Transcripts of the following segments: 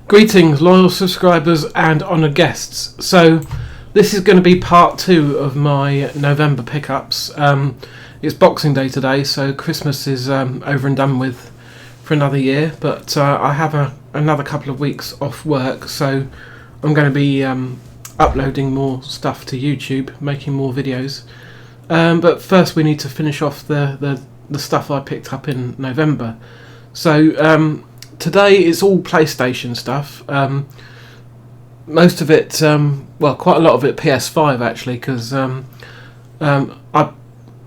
Greetings, loyal subscribers and honoured guests. So, this is going to be part 2 of my November pickups. It's Boxing Day today, so Christmas is over and done with for another year. But I have another couple of weeks off work, so I'm going to be uploading more stuff to YouTube, making more videos. But first, we need to finish off the stuff I picked up in November. So today it's all PlayStation stuff. Most of it, well, quite a lot of it PS5 actually, because I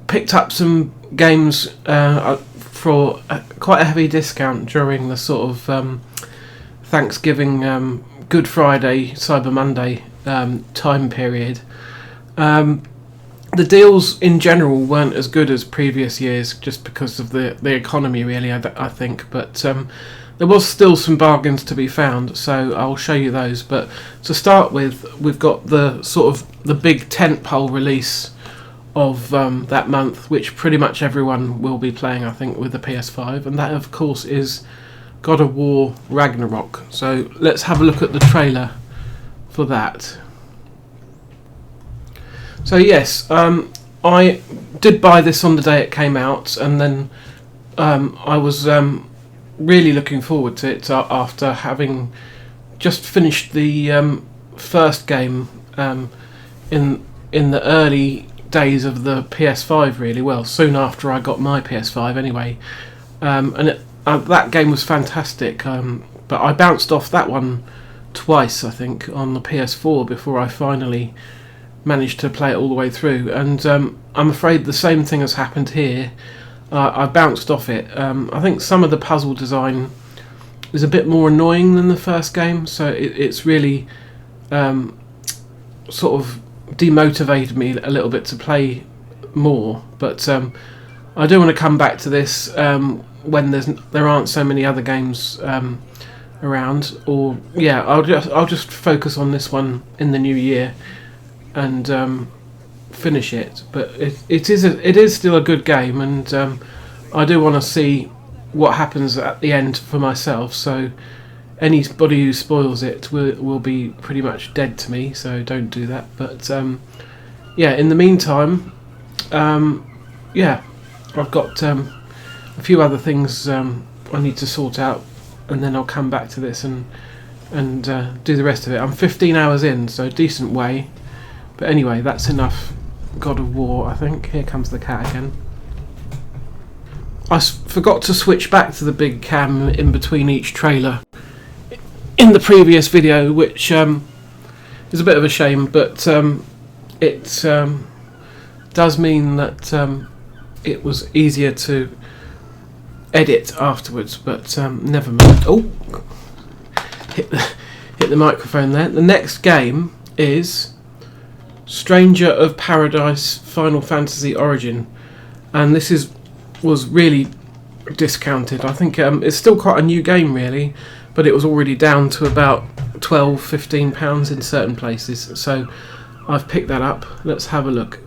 picked up some games for quite a heavy discount during the sort of Thanksgiving, Good Friday, Cyber Monday time period. The deals in general weren't as good as previous years, just because of the economy, really. I think, but there was still some bargains to be found, so I'll show you those. But to start with, we've got the sort of the big tentpole release of that month, which pretty much everyone will be playing, I think, with the PS5, and that, of course, is God of War Ragnarok. So let's have a look at the trailer for that. So yes, I did buy this on the day it came out, and then I was really looking forward to it after having just finished the first game in the early days of the PS5. Really, well, soon after I got my PS5 anyway, and that game was fantastic. But I bounced off that one twice, I think, on the PS4 before I finally managed to play it all the way through, and I'm afraid the same thing has happened here. I bounced off it. I think some of the puzzle design is a bit more annoying than the first game, so it's really sort of demotivated me a little bit to play more. But I do want to come back to this when there aren't so many other games around, or yeah, I'll just focus on this one in the new year and finish it. But it is still a good game, and I do want to see what happens at the end for myself. So anybody who spoils it will be pretty much dead to me. So don't do that. But yeah, in the meantime, yeah, I've got a few other things I need to sort out, and then I'll come back to this and do the rest of it. I'm 15 hours in, so decent way. But anyway, that's enough God of War, I think. Here comes the cat again. I forgot to switch back to the big cam in between each trailer in the previous video, which is a bit of a shame, but it does mean that it was easier to edit afterwards, but never mind. Oh, hit the microphone there. The next game is Stranger of Paradise Final Fantasy Origin, and this was really discounted. I think it's still quite a new game really, but it was already down to about £12-15 in certain places, so I've picked that up. Let's have a look.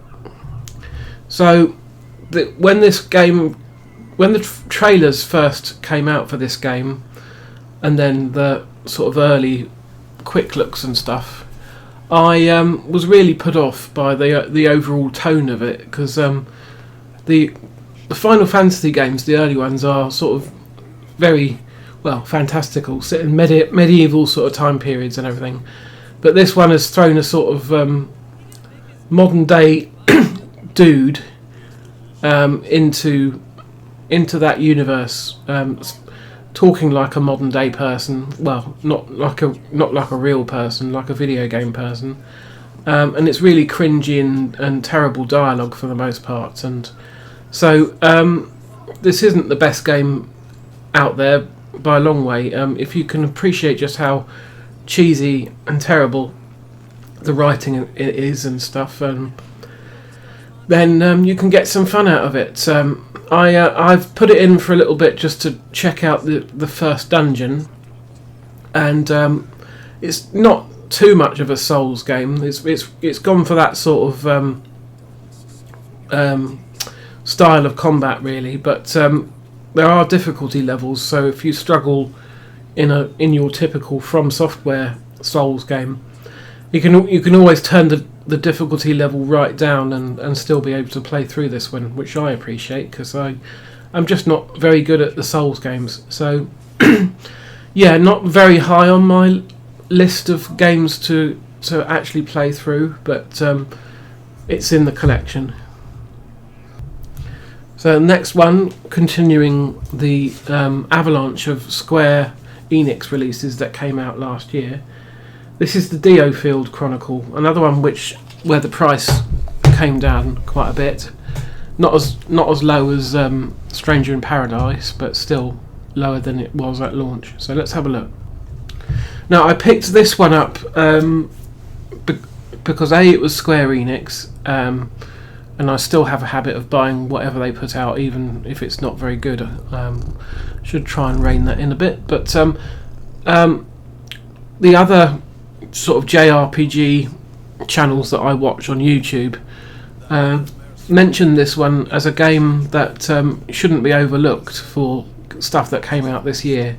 So when the trailers first came out for this game, and then the sort of early quick looks and stuff, I was really put off by the overall tone of it, because the Final Fantasy games, the early ones, are sort of very, well, fantastical, set in medieval sort of time periods and everything. But this one has thrown a sort of modern day dude into that universe, talking like a modern day person. Well, not like a real person, like a video game person. And it's really cringy and terrible dialogue for the most part. And so this isn't the best game out there by a long way. If you can appreciate just how cheesy and terrible the writing is and stuff, then you can get some fun out of it. I've put it in for a little bit just to check out the first dungeon, and it's not too much of a Souls game. It's gone for that sort of style of combat really, but there are difficulty levels, so if you struggle in your typical From Software Souls game, you can always turn the difficulty level right down and still be able to play through this one, which I appreciate, because I'm just not very good at the Souls games. So yeah, not very high on my list of games to actually play through, but it's in the collection. So next one, continuing the avalanche of Square Enix releases that came out last year. This is the Diofield Chronicle, another one where the price came down quite a bit. Not as low as Stranger in Paradise, but still lower than it was at launch. So let's have a look. Now I picked this one up because A, it was Square Enix, and I still have a habit of buying whatever they put out, even if it's not very good. Should try and rein that in a bit. But the other sort of JRPG channels that I watch on YouTube mention this one as a game that shouldn't be overlooked for stuff that came out this year,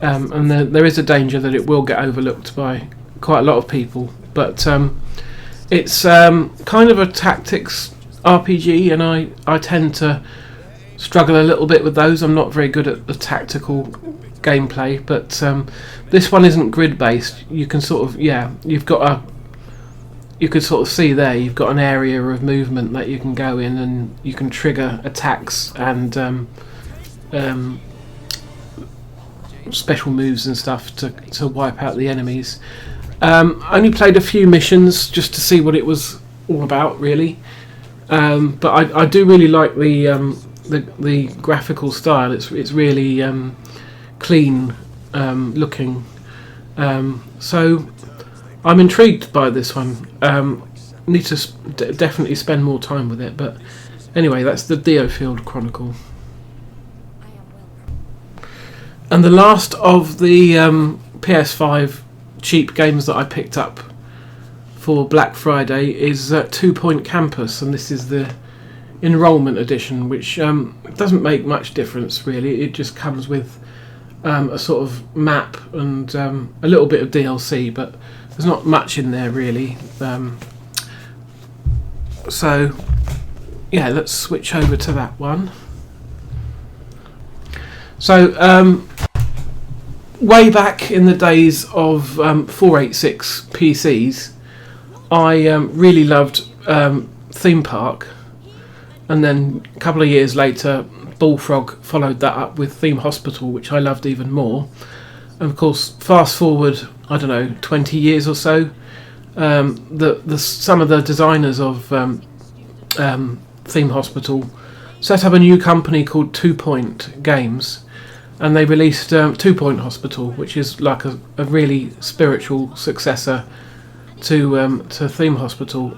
and there is a danger that it will get overlooked by quite a lot of people. But it's kind of a tactics RPG, and I tend to struggle a little bit with those. I'm not very good at the tactical gameplay, but this one isn't grid based. You can sort of, you could sort of see there you've got an area of movement that you can go in, and you can trigger attacks and special moves and stuff to wipe out the enemies. I only played a few missions just to see what it was all about, really. But I do really like the graphical style. It's really clean looking. So I'm intrigued by this one. Need to definitely spend more time with it. But anyway, that's the Diofield Chronicle. And the last of the PS5 cheap games that I picked up for Black Friday is 2 Point Campus, and this is the enrollment edition, which doesn't make much difference really. It just comes with a sort of map and a little bit of DLC, but there's not much in there really. So yeah, let's switch over to that one. So way back in the days of 486 PCs, I really loved Theme Park, and then a couple of years later Bullfrog followed that up with Theme Hospital, which I loved even more. And of course, fast forward, I don't know, 20 years or so, some of the designers of Theme Hospital set up a new company called 2 Point Games, and they released 2 Point Hospital, which is like a really spiritual successor to Theme Hospital,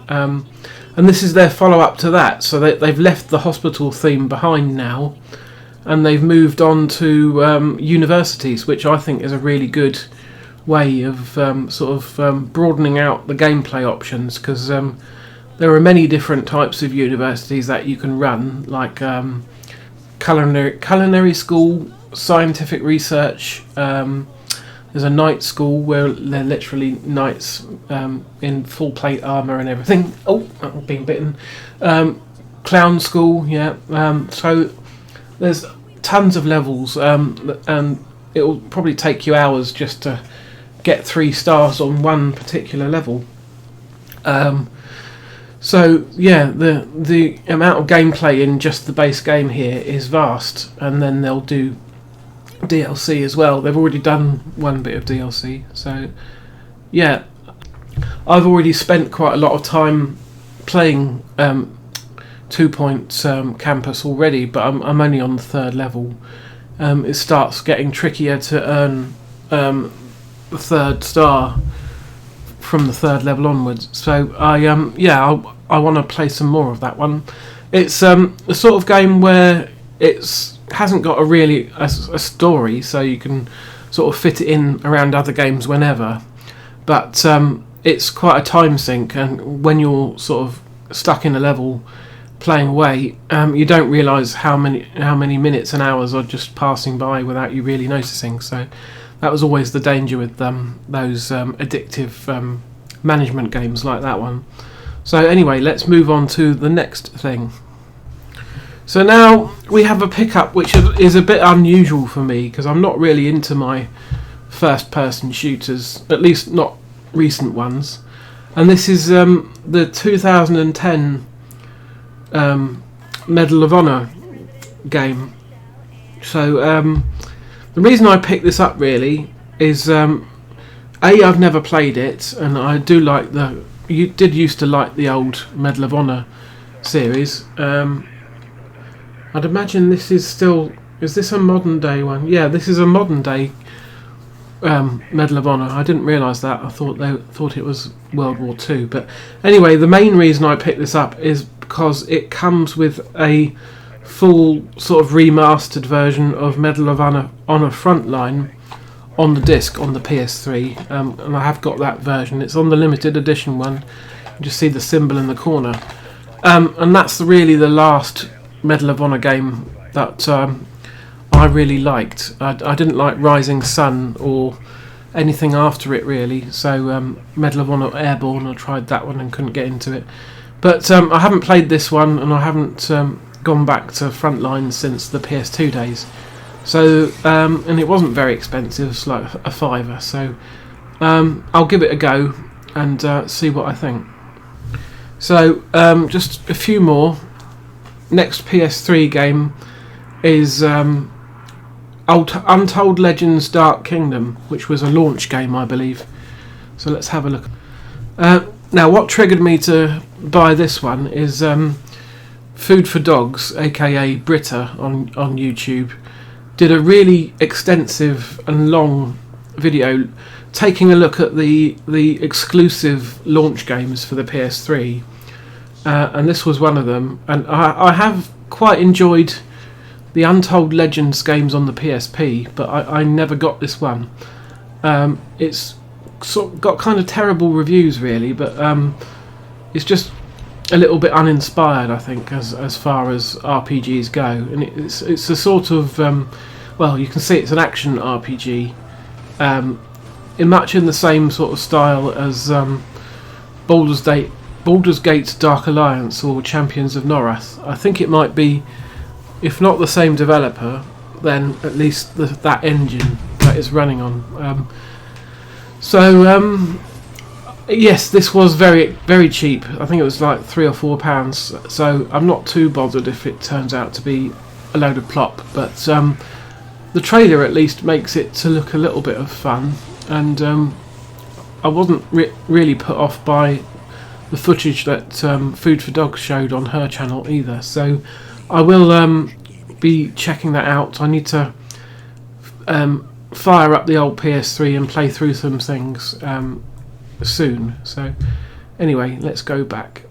and this is their follow-up to that. So they've left the hospital theme behind now, and they've moved on to universities, which I think is a really good way of broadening out the gameplay options, because there are many different types of universities that you can run, like culinary school, scientific research. There's a night school where they're literally knights in full plate armour and everything. Oh, I'm being bitten. Clown school, yeah. So there's tons of levels, and it will probably take you hours just to get 3 stars on one particular level. So yeah, the amount of gameplay in just the base game here is vast, and then they'll do DLC as well. They've already done one bit of DLC, so yeah, I've already spent quite a lot of time playing 2 Point Campus already, but I'm only on the 3rd level. It starts getting trickier to earn the 3rd star from the 3rd level onwards. So I want to play some more of that one. It's a sort of game where it hasn't got a story, so you can sort of fit it in around other games whenever, but it's quite a time sink, and when you're sort of stuck in a level playing away, you don't realise how many minutes and hours are just passing by without you really noticing. So That was always the danger with those addictive management games like that one. So anyway, let's move on to the next thing. So now we have a pickup which is a bit unusual for me, because I'm not really into my first-person shooters, at least not recent ones. And this is the 2010 Medal of Honor game. So the reason I picked this up really is I've never played it, and I do like used to like the old Medal of Honor series. I'd imagine this is this a modern day one? Yeah, this is a modern day Medal of Honor. I didn't realise that. I thought it was World War II. But anyway, the main reason I picked this up is because it comes with a full sort of remastered version of Medal of Honor Frontline on the disc on the PS3, and I have got that version. It's on the limited edition one. You just see the symbol in the corner, and that's really the last Medal of Honor game that I really liked. I didn't like Rising Sun or anything after it really, so Medal of Honor Airborne, I tried that one and couldn't get into it. But I haven't played this one, and I haven't gone back to Frontline since the PS2 days. So and it wasn't very expensive, it's like a £5, so I'll give it a go and see what I think. So just a few more. Next PS3 game is Untold Legends Dark Kingdom, which was a launch game, I believe. So let's have a look. Now, what triggered me to buy this one is Food for Dogs, aka Britta, on YouTube, did a really extensive and long video taking a look at the exclusive launch games for the PS3. And this was one of them, and I have quite enjoyed the Untold Legends games on the PSP, but I never got this one. It's sort of got kind of terrible reviews really, but it's just a little bit uninspired, I think, as far as RPGs go, and it's a sort of well, you can see it's an action RPG, much in the same sort of style as Baldur's Gate's Dark Alliance or Champions of Norath. I think it might be, if not the same developer, then at least that engine that it's running on. Yes, this was very, very cheap. I think it was like £3 or £4. So I'm not too bothered if it turns out to be a load of plop. But the trailer at least makes it to look a little bit of fun, and I wasn't really put off by the footage that Food for Dogs showed on her channel either. So I will be checking that out. I need to fire up the old PS3 and play through some things soon. So anyway, let's go back.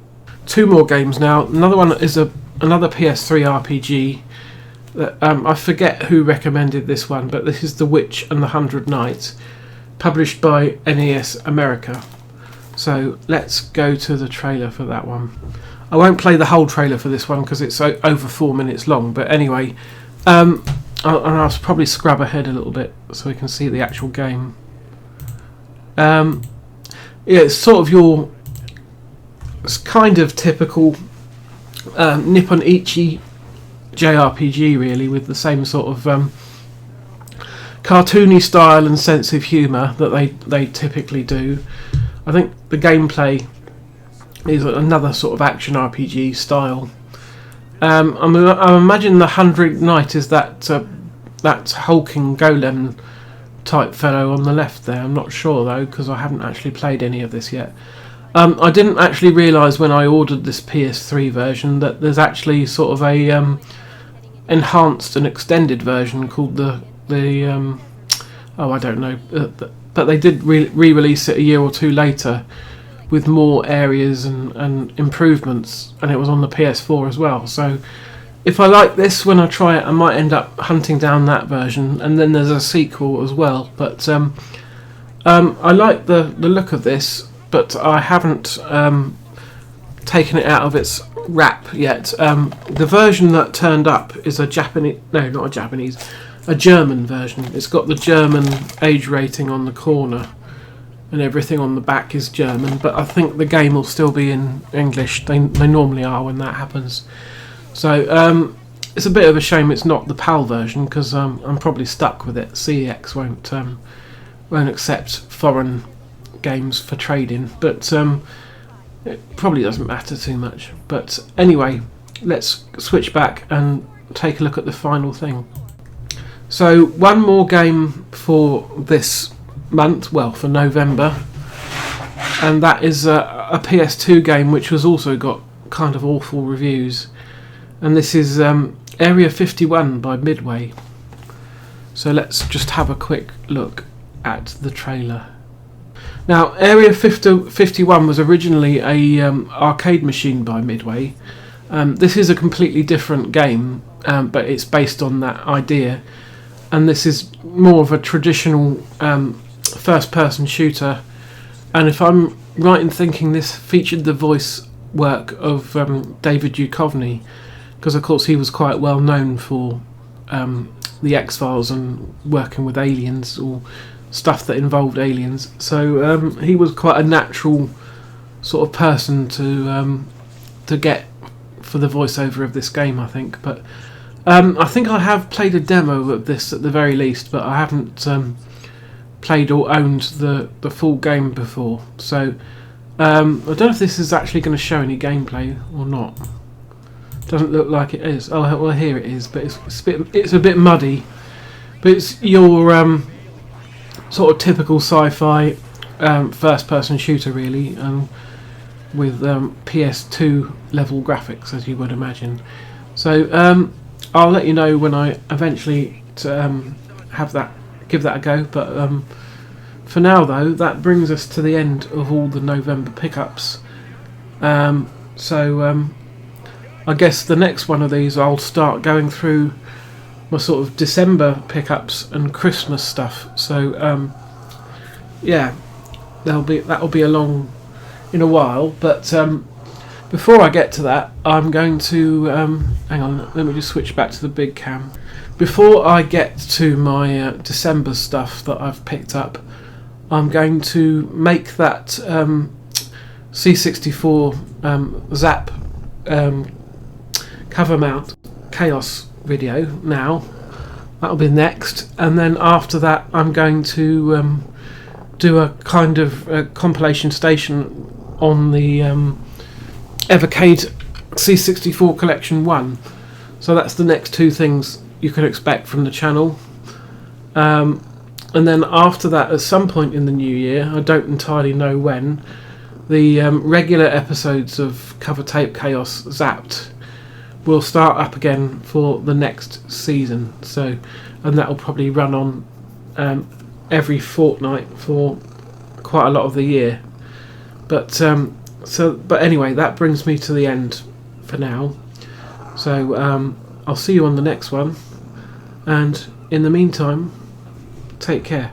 Two more games now. Another one is another PS3 RPG. That, I forget who recommended this one, but this is The Witch and the 100 Knights, published by NES America. So let's go to the trailer for that one. I won't play the whole trailer for this one because it's over 4 minutes long, but anyway, I'll probably scrub ahead a little bit so we can see the actual game. Yeah, it's sort of it's kind of typical Nippon Ichi JRPG really, with the same sort of cartoony style and sense of humour that they typically do. I think the gameplay is another sort of action RPG style. I imagine the 100 Knight is that hulking golem type fellow on the left there. I'm not sure though, because I haven't actually played any of this yet. I didn't actually realise when I ordered this PS3 version that there's actually sort of a enhanced and extended version called the oh, I don't know, but they did re-release it a year or two later with more areas and improvements, and it was on the PS4 as well. So if I like this when I try it, I might end up hunting down that version, and then there's a sequel as well. But I like the look of this, but I haven't taken it out of its wrap yet. The version that turned up is a Japanese, no, not a Japanese, a German version. It's got the German age rating on the corner, and everything on the back is German, but I think the game will still be in English. They normally are when that happens. So it's a bit of a shame it's not the PAL version, because I'm probably stuck with it. CEX won't accept foreign games for trading, but it probably doesn't matter too much. But anyway, let's switch back and take a look at the final thing. So one more game for this month, well, for November, and that is a PS2 game which has also got kind of awful reviews, and this is Area 51 by Midway. So let's just have a quick look at the trailer. Now, Area 51 was originally a arcade machine by Midway. This is a completely different game, but it's based on that idea, and this is more of a traditional first-person shooter, and if I'm right in thinking, this featured the voice work of David Duchovny, because of course he was quite well known for the X-Files and working with aliens or stuff that involved aliens, so he was quite a natural sort of person to get for the voiceover of this game, I think. But I think I have played a demo of this at the very least, but I haven't played or owned the full game before, so I don't know if this is actually going to show any gameplay or not. Doesn't look like it is. Oh well, here it is, but it's a bit muddy, but it's your sort of typical sci-fi first person shooter really, with PS2 level graphics, as you would imagine. So I'll let you know when I eventually give that a go, but for now though, that brings us to the end of all the November pickups. So I guess the next one of these I'll start going through my sort of December pickups and Christmas stuff. So yeah, that'll be along in a while, but before I get to that, I'm going to hang on, let me just switch back to the big cam. Before I get to my December stuff that I've picked up, I'm going to make that C64 Zap cover mount Chaos video now. That'll be next, and then after that I'm going to do a kind of compilation station on the Evercade C64 Collection 1. So that's the next two things you can expect from the channel. And then after that, at some point in the new year, I don't entirely know when, the regular episodes of Cover Tape Chaos Zapped will start up again for the next season. So, and that will probably run on every fortnight for quite a lot of the year. But but anyway, that brings me to the end for now. So I'll see you on the next one, and in the meantime, take care.